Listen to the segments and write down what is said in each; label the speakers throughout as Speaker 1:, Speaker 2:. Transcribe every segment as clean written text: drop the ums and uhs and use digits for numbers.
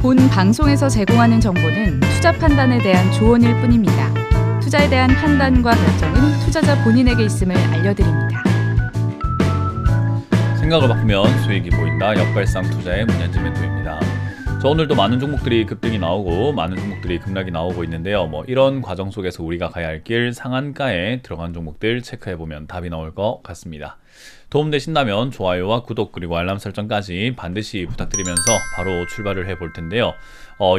Speaker 1: 본 방송에서 제공하는 정보는 투자 판단에 대한 조언일 뿐입니다. 투자에 대한 판단과 결정은 투자자 본인에게 있음을 알려드립니다.
Speaker 2: 생각을 바꾸면 수익이 보인다. 역발상 투자의 문현진 멘토입니다. 저 오늘도 많은 종목들이 급등이 나오고 많은 종목들이 급락이 나오고 있는데요. 이런 과정 속에서 우리가 가야 할 길 상한가에 들어간 종목들 체크해보면 답이 나올 것 같습니다. 도움되신다면 좋아요와 구독 그리고 알람 설정까지 반드시 부탁드리면서 바로 출발을 해볼 텐데요.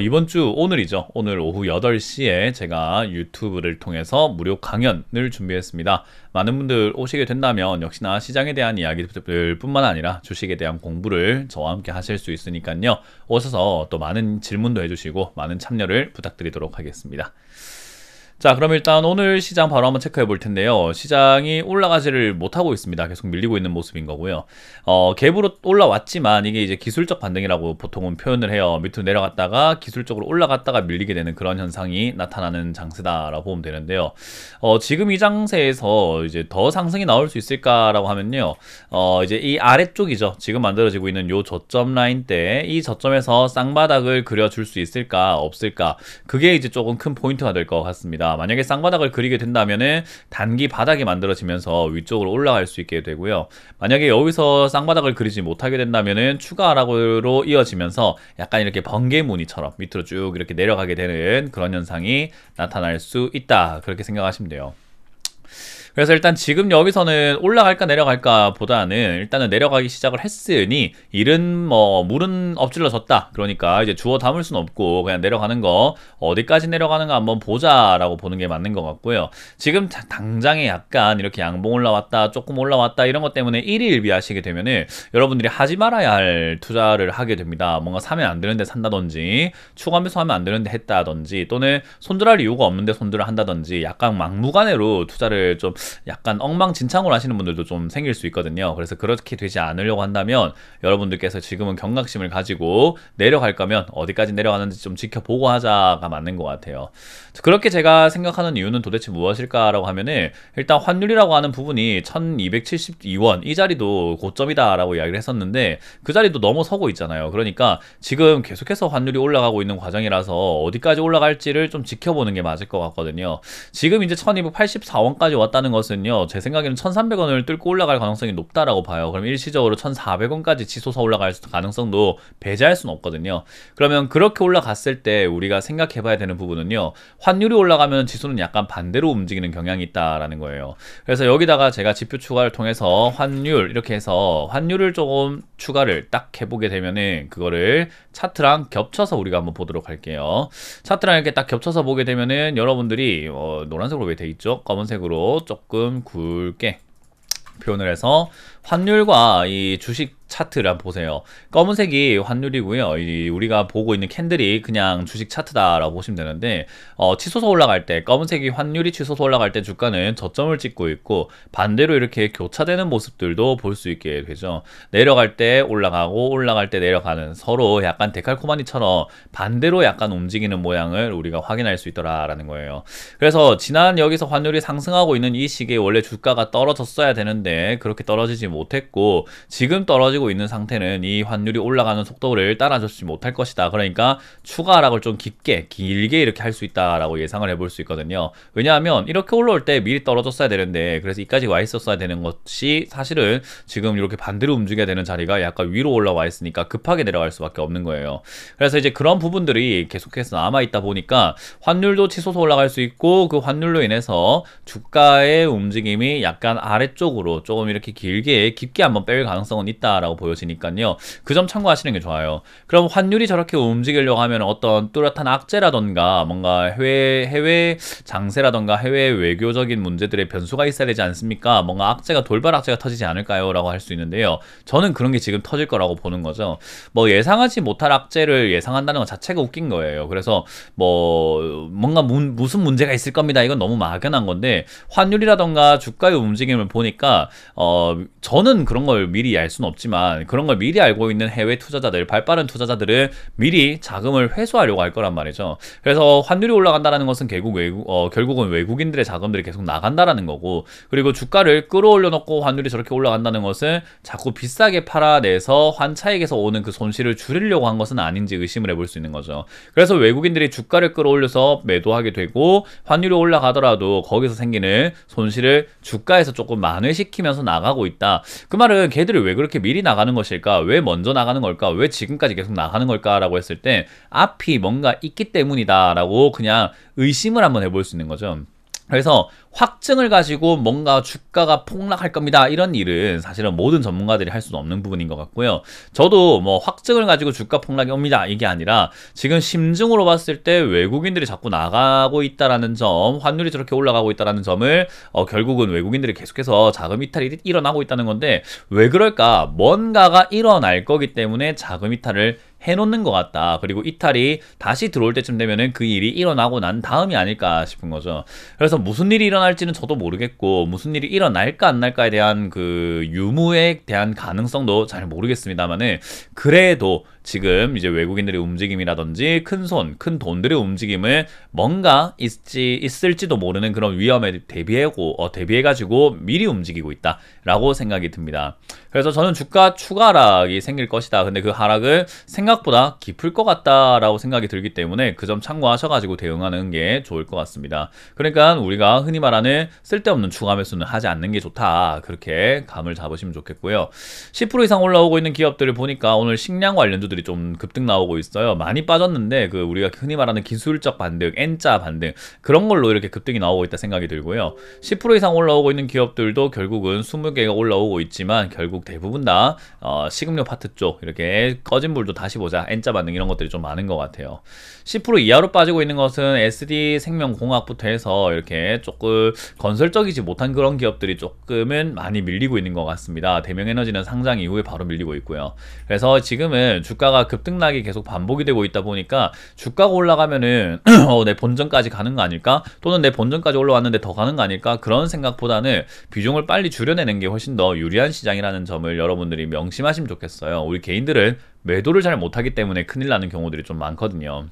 Speaker 2: 이번 주 오늘이죠. 오늘 오후 8시에 제가 유튜브를 통해서 무료 강연을 준비했습니다. 많은 분들 오시게 된다면 역시나 시장에 대한 이야기들 뿐만 아니라 주식에 대한 공부를 저와 함께 하실 수 있으니까요. 오셔서 또 많은 질문도 해주시고 많은 참여를 부탁드리도록 하겠습니다. 자, 그럼 일단 오늘 시장 바로 한번 체크해 볼 텐데요. 시장이 올라가지를 못하고 있습니다. 계속 밀리고 있는 모습인 거고요. 갭으로 올라왔지만 이게 이제 기술적 반등이라고 보통은 표현을 해요. 밑으로 내려갔다가 기술적으로 올라갔다가 밀리게 되는 그런 현상이 나타나는 장세다라고 보면 되는데요. 지금 이 장세에서 이제 더 상승이 나올 수 있을까라고 하면요. 이제 이 아래쪽이죠. 지금 만들어지고 있는 요 저점 라인 때 이 저점에서 쌍바닥을 그려줄 수 있을까 없을까, 그게 이제 조금 큰 포인트가 될 것 같습니다. 만약에 쌍바닥을 그리게 된다면은 단기 바닥이 만들어지면서 위쪽으로 올라갈 수 있게 되고요. 만약에 여기서 쌍바닥을 그리지 못하게 된다면은 추가 하락으로 이어지면서 약간 이렇게 번개무늬처럼 밑으로 쭉 이렇게 내려가게 되는 그런 현상이 나타날 수 있다, 그렇게 생각하시면 돼요. 그래서 일단 지금 여기서는 올라갈까 내려갈까 보다는 일단은 내려가기 시작을 했으니 물은 엎질러졌다. 그러니까 이제 주워 담을 수는 없고 그냥 내려가는 거, 어디까지 내려가는가 한번 보자라고 보는 게 맞는 것 같고요. 지금 당장에 약간 이렇게 양봉 올라왔다, 조금 올라왔다 이런 것 때문에 일희일비하시게 되면은 여러분들이 하지 말아야 할 투자를 하게 됩니다. 뭔가 사면 안 되는데 산다든지, 추가 매수하면 안 되는데 했다든지, 또는 손절할 이유가 없는데 손절을 한다든지, 약간 막무가내로 투자를 좀 약간 엉망진창으로 하시는 분들도 좀 생길 수 있거든요. 그래서 그렇게 되지 않으려고 한다면 여러분들께서 지금은 경각심을 가지고 내려갈 거면 어디까지 내려가는지 좀 지켜보고 하자가 맞는 것 같아요. 그렇게 제가 생각하는 이유는 도대체 무엇일까라고 하면은, 일단 환율이라고 하는 부분이 1272원 이 자리도 고점이다 라고 이야기를 했었는데 그 자리도 넘어서고 있잖아요. 그러니까 지금 계속해서 환율이 올라가고 있는 과정이라서 어디까지 올라갈지를 좀 지켜보는 게 맞을 것 같거든요. 지금 이제 1284원까지 왔다는 것은요, 제 생각에는 1300원을 뚫고 올라갈 가능성이 높다라고 봐요. 그럼 일시적으로 1400원까지 치솟아 올라갈 가능성도 배제할 수는 없거든요. 그러면 그렇게 올라갔을 때 우리가 생각해 봐야 되는 부분은요, 환율이 올라가면 지수는 약간 반대로 움직이는 경향이 있다라는 거예요. 그래서 여기다가 제가 지표 추가를 통해서 환율 이렇게 해서 환율을 조금 추가를 딱 해보게 되면은 그거를 차트랑 겹쳐서 우리가 한번 보도록 할게요. 차트랑 이렇게 딱 겹쳐서 보게 되면은 여러분들이 노란색으로 왜 돼 있죠? 검은색으로 조금 굵게 표현을 해서 환율과 이 주식 차트를 한번 보세요. 검은색이 환율이고요. 우리가 보고 있는 캔들이 그냥 주식 차트다라고 보시면 되는데, 치솟아 올라갈 때 검은색이 환율이 치솟아 올라갈 때 주가는 저점을 찍고 있고, 반대로 이렇게 교차되는 모습들도 볼 수 있게 되죠. 내려갈 때 올라가고 올라갈 때 내려가는, 서로 약간 데칼코마니처럼 반대로 약간 움직이는 모양을 우리가 확인할 수 있더라라는 거예요. 그래서 지난 여기서 환율이 상승하고 있는 이 시기에 원래 주가가 떨어졌어야 되는데 그렇게 떨어지지 못했고, 지금 떨어지고 있는 상태는 이 환율이 올라가는 속도를 따라주지 못할 것이다. 그러니까 추가 하락을 좀 길게 이렇게 할 수 있다라고 예상을 해볼 수 있거든요. 왜냐하면 이렇게 올라올 때 미리 떨어졌어야 되는데, 그래서 이까지 와 있었어야 되는 것이 사실은 지금 이렇게 반대로 움직여야 되는 자리가 약간 위로 올라와 있으니까 급하게 내려갈 수밖에 없는 거예요. 그래서 이제 그런 부분들이 계속해서 남아 있다 보니까 환율도 치솟아 올라갈 수 있고, 그 환율로 인해서 주가의 움직임이 약간 아래쪽으로 조금 이렇게 깊게 한번 뺄 가능성은 있다라고 보여지니까요. 그 점 참고하시는 게 좋아요. 그럼 환율이 저렇게 움직이려고 하면 어떤 뚜렷한 악재라던가 뭔가 해외 장세라던가 해외 외교적인 문제들의 변수가 있어야 되지 않습니까? 뭔가 돌발 악재가 터지지 않을까요? 라고 할 수 있는데요. 저는 그런 게 지금 터질 거라고 보는 거죠. 예상하지 못할 악재를 예상한다는 것 자체가 웃긴 거예요. 그래서 뭔가 무슨 문제가 있을 겁니다. 이건 너무 막연한 건데, 환율이라던가 주가의 움직임을 보니까 저는 그런 걸 미리 알 수는 없지만 있지만 그런 걸 미리 알고 있는 해외 투자자들, 발빠른 투자자들은 미리 자금을 회수하려고 할 거란 말이죠. 그래서 환율이 올라간다는 것은 결국은 외국인들의 자금들이 계속 나간다라는 거고, 그리고 주가를 끌어올려 놓고 환율이 저렇게 올라간다는 것은 자꾸 비싸게 팔아내서 환차익에서 오는 그 손실을 줄이려고 한 것은 아닌지 의심을 해볼 수 있는 거죠. 그래서 외국인들이 주가를 끌어올려서 매도하게 되고 환율이 올라가더라도 거기서 생기는 손실을 주가에서 조금 만회시키면서 나가고 있다. 그 말은 걔들이 왜 그렇게 미리 나가는 것일까? 왜 먼저 나가는 걸까? 왜 지금까지 계속 나가는 걸까? 라고 했을 때 앞이 뭔가 있기 때문이다 라고 그냥 의심을 한번 해볼 수 있는 거죠. 그래서 확증을 가지고 뭔가 주가가 폭락할 겁니다, 이런 일은 사실은 모든 전문가들이 할 수는 없는 부분인 것 같고요. 저도 뭐 확증을 가지고 주가 폭락이 옵니다 이게 아니라 지금 심증으로 봤을 때 외국인들이 자꾸 나가고 있다라는 점, 환율이 저렇게 올라가고 있다라는 점을 결국은 외국인들이 계속해서 자금 이탈이 일어나고 있다는 건데, 왜 그럴까? 뭔가가 일어날 거기 때문에 자금 이탈을 해놓는 것 같다. 그리고 이탈이 다시 들어올 때쯤 되면은 그 일이 일어나고 난 다음이 아닐까 싶은 거죠. 그래서 무슨 일이 일어날지는 저도 모르겠고, 무슨 일이 일어날까 안 날까에 대한 그 유무에 대한 가능성도 잘 모르겠습니다만은, 그래도 지금 이제 외국인들의 움직임이라든지 큰 돈들의 움직임을 뭔가 있을지도 모르는 그런 위험에 대비해가지고 미리 움직이고 있다라고 생각이 듭니다. 그래서 저는 주가 추가 하락이 생길 것이다. 근데 그 하락은 생각보다 깊을 것 같다라고 생각이 들기 때문에 그 점 참고하셔가지고 대응하는 게 좋을 것 같습니다. 그러니까 우리가 흔히 말하는 쓸데없는 추가 매수는 하지 않는 게 좋다. 그렇게 감을 잡으시면 좋겠고요. 10% 이상 올라오고 있는 기업들을 보니까 오늘 식량 관련주들이 좀 급등 나오고 있어요. 많이 빠졌는데 그 우리가 흔히 말하는 기술적 반등, N자 반등, 그런 걸로 이렇게 급등이 나오고 있다 생각이 들고요. 10% 이상 올라오고 있는 기업들도 결국은 20개가 올라오고 있지만 결국 대부분 다 식음료 파트 쪽, 이렇게 꺼진 불도 다시 보자, N자 반등, 이런 것들이 좀 많은 것 같아요. 10% 이하로 빠지고 있는 것은 SD생명공학부터 해서 이렇게 조금 건설적이지 못한 그런 기업들이 조금은 많이 밀리고 있는 것 같습니다. 대명에너지는 상장 이후에 바로 밀리고 있고요. 그래서 지금은 주가가 급등락이 계속 반복이 되고 있다 보니까 주가가 올라가면은 내 본전까지 가는 거 아닐까? 또는 내 본전까지 올라왔는데 더 가는 거 아닐까? 그런 생각보다는 비중을 빨리 줄여내는 게 훨씬 더 유리한 시장이라는 점을 여러분들이 명심하시면 좋겠어요. 우리 개인들은 매도를 잘 못하기 때문에 큰일 나는 경우들이 좀 많거든요.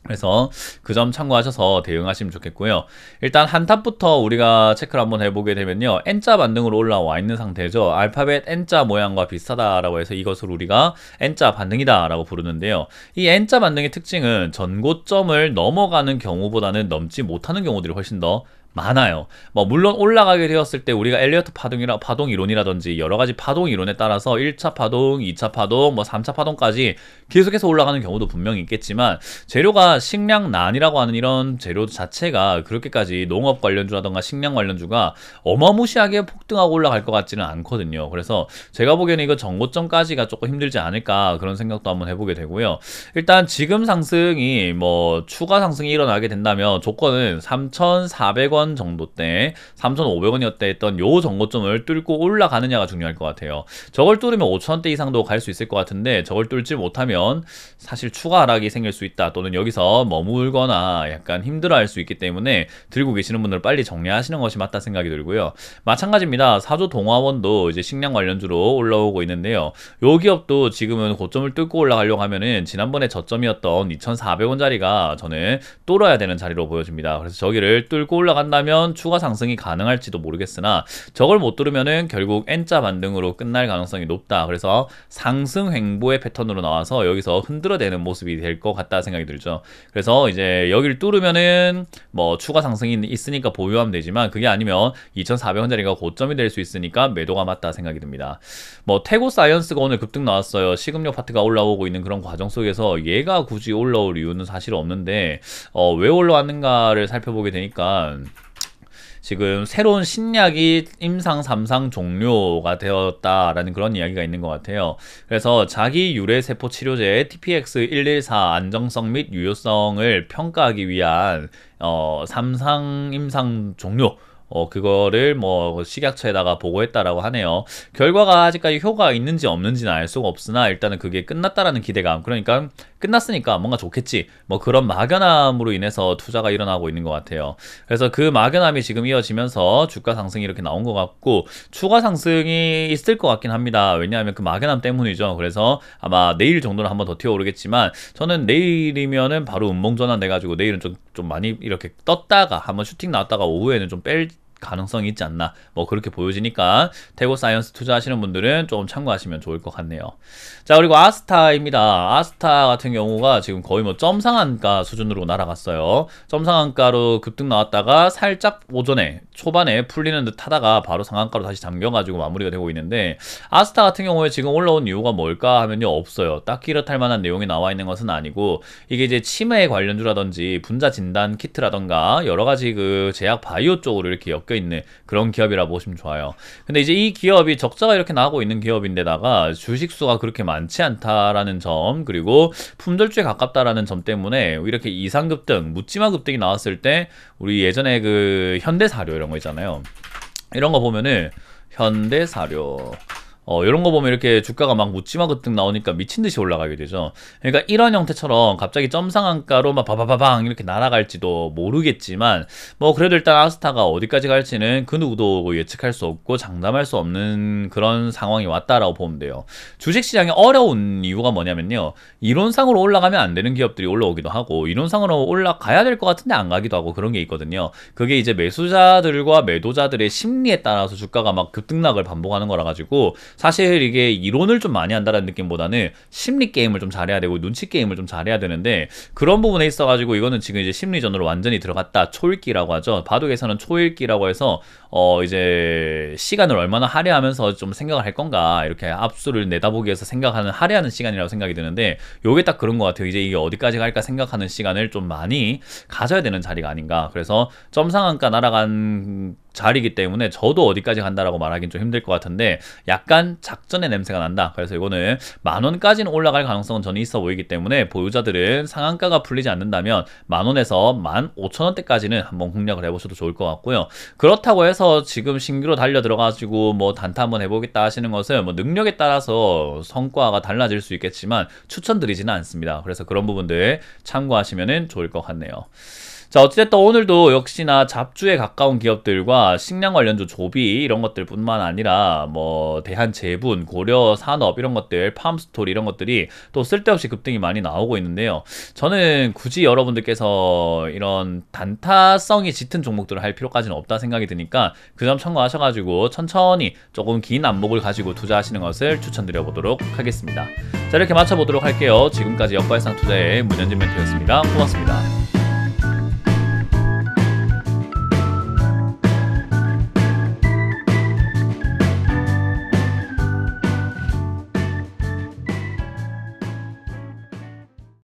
Speaker 2: 그래서 그 점 참고하셔서 대응하시면 좋겠고요. 일단 한탑부터 우리가 체크를 한번 해보게 되면요, N자 반등으로 올라와 있는 상태죠. 알파벳 N자 모양과 비슷하다라고 해서 이것을 우리가 N자 반등이다 라고 부르는데요, 이 N자 반등의 특징은 전고점을 넘어가는 경우보다는 넘지 못하는 경우들이 훨씬 더 많아요. 뭐 물론 올라가게 되었을 때 우리가 엘리어트 파동 이론이라든지 여러 가지 파동 이론에 따라서 1차 파동, 2차 파동, 뭐 3차 파동까지 계속해서 올라가는 경우도 분명히 있겠지만, 재료가 식량난이라고 하는 이런 재료 자체가 그렇게까지 농업 관련주라던가 식량 관련주가 어마무시하게 폭등하고 올라갈 것 같지는 않거든요. 그래서 제가 보기에는 이거 전고점까지가 조금 힘들지 않을까, 그런 생각도 한번 해보게 되고요. 일단 지금 상승이 뭐 추가 상승이 일어나게 된다면 조건은 3,400원 정도 때, 3,500원이었다 했던 요 정고점을 뚫고 올라가느냐가 중요할 것 같아요. 저걸 뚫으면 5,000원대 이상도 갈 수 있을 것 같은데, 저걸 뚫지 못하면 사실 추가 하락이 생길 수 있다, 또는 여기서 머물거나 약간 힘들어할 수 있기 때문에 들고 계시는 분들 빨리 정리하시는 것이 맞다 생각이 들고요. 마찬가지입니다. 사조 동화원도 이제 식량 관련주로 올라오고 있는데요, 요 기업도 지금은 고점을 뚫고 올라가려고 하면은 지난번에 저점이었던 2,400원짜리가 저는 뚫어야 되는 자리로 보여집니다. 그래서 저기를 뚫고 올라간다면 추가 상승이 가능할지도 모르겠으나, 저걸 못 뚫으면은 결국 N자 반등으로 끝날 가능성이 높다. 그래서 상승 횡보의 패턴으로 나와서 여기서 흔들어대는 모습이 될 것 같다 생각이 들죠. 그래서 이제 여기를 뚫으면은 뭐 추가 상승이 있으니까 보유하면 되지만, 그게 아니면 2,400원짜리가 고점이 될 수 있으니까 매도가 맞다 생각이 듭니다. 뭐 태고사이언스가 오늘 급등 나왔어요. 식음료 파트가 올라오고 있는 그런 과정 속에서 얘가 굳이 올라올 이유는 사실 없는데, 왜 올라왔는가를 살펴보게 되니까 지금 새로운 신약이 임상 3상 종료가 되었다라는 그런 이야기가 있는 것 같아요. 그래서 자기 유래 세포 치료제 TPX114 안정성 및 유효성을 평가하기 위한 3상 임상 종료, 그거를 뭐 식약처에다가 보고했다라고 하네요. 결과가 아직까지 효과가 있는지 없는지는 알 수가 없으나 일단은 그게 끝났다라는 기대감, 그러니까 끝났으니까 뭔가 좋겠지. 뭐 그런 막연함으로 인해서 투자가 일어나고 있는 것 같아요. 그래서 그 막연함이 지금 이어지면서 주가 상승이 이렇게 나온 것 같고 추가 상승이 있을 것 같긴 합니다. 왜냐하면 그 막연함 때문이죠. 그래서 아마 내일 정도는 한번 더 튀어오르겠지만 저는 내일이면은 바로 음봉 전환 돼가지고 내일은 좀 많이 이렇게 떴다가 한번 슈팅 나왔다가 오후에는 좀 뺄 가능성이 있지 않나 뭐 그렇게 보여지니까 태고 사이언스 투자하시는 분들은 좀 참고하시면 좋을 것 같네요. 자, 그리고 아스타입니다. 아스타 같은 경우가 지금 거의 뭐 점상한가 수준으로 날아갔어요. 점상한가로 급등 나왔다가 살짝 오전에 초반에 풀리는 듯 하다가 바로 상한가로 다시 잠겨가지고 마무리가 되고 있는데 아스타 같은 경우에 지금 올라온 이유가 뭘까 하면요, 없어요. 딱히 이렇다 할 만한 내용이 나와 있는 것은 아니고 이게 이제 치매 관련주라든지 분자 진단 키트라던가 여러 가지 그 제약 바이오 쪽으로 이렇게 엮여 있는 그런 기업이라 보시면 좋아요. 근데 이제 이 기업이 적자가 이렇게 나고 있는 기업인데다가 주식수가 그렇게 많지 않다라는 점, 그리고 품절주에 가깝다라는 점 때문에 이렇게 이상급등, 묻지마 급등이 나왔을 때 우리 예전에 그 현대사료 이런 거 있잖아요. 이런 거 보면은 현대사료 이런 거 보면 이렇게 주가가 막 묻지마 급등 나오니까 미친 듯이 올라가게 되죠. 그러니까 이런 형태처럼 갑자기 점상한가로 막 바바바방 이렇게 날아갈지도 모르겠지만 뭐 그래도 일단 아스타가 어디까지 갈지는 그 누구도 예측할 수 없고 장담할 수 없는 그런 상황이 왔다라고 보면 돼요. 주식시장이 어려운 이유가 뭐냐면요, 이론상으로 올라가면 안 되는 기업들이 올라오기도 하고 이론상으로 올라가야 될 것 같은데 안 가기도 하고 그런 게 있거든요. 그게 이제 매수자들과 매도자들의 심리에 따라서 주가가 막 급등락을 반복하는 거라 가지고 사실 이게 이론을 좀 많이 한다는 느낌보다는 심리 게임을 좀 잘해야 되고 눈치 게임을 좀 잘해야 되는데 그런 부분에 있어가지고 이거는 지금 이제 심리전으로 완전히 들어갔다. 초읽기라고 하죠. 바둑에서는 초읽기라고 해서 이제 시간을 얼마나 할애하면서 좀 생각을 할 건가, 이렇게 압수를 내다보기 위해서 생각하는 할애하는 시간이라고 생각이 드는데 요게 딱 그런 것 같아요. 이제 이게 어디까지 갈까 생각하는 시간을 좀 많이 가져야 되는 자리가 아닌가. 그래서 점상한가 날아간 자리이기 때문에 저도 어디까지 간다라고 말하기는 좀 힘들 것 같은데 약간 작전의 냄새가 난다. 그래서 이거는 10,000원까지는 올라갈 가능성은 저는 있어 보이기 때문에 보유자들은 상한가가 풀리지 않는다면 10,000원에서 15,000원대까지는 한번 공략을 해보셔도 좋을 것 같고요. 그렇다고 해서 지금 신규로 달려 들어가지고 뭐 단타 한번 해보겠다 하시는 것은 뭐 능력에 따라서 성과가 달라질 수 있겠지만 추천드리지는 않습니다. 그래서 그런 부분들 참고하시면 좋을 것 같네요. 자, 어찌됐든 오늘도 역시나 잡주에 가까운 기업들과 식량 관련주 조비 이런 것들 뿐만 아니라 뭐 대한제분, 고려산업 이런 것들, 팜스토리 이런 것들이 또 쓸데없이 급등이 많이 나오고 있는데요. 저는 굳이 여러분들께서 이런 단타성이 짙은 종목들을 할 필요까지는 없다 생각이 드니까 그 점 참고하셔가지고 천천히 조금 긴 안목을 가지고 투자하시는 것을 추천드려 보도록 하겠습니다. 자, 이렇게 마쳐보도록 할게요. 지금까지 역발상 투자의 문현진 멘토였습니다. 고맙습니다.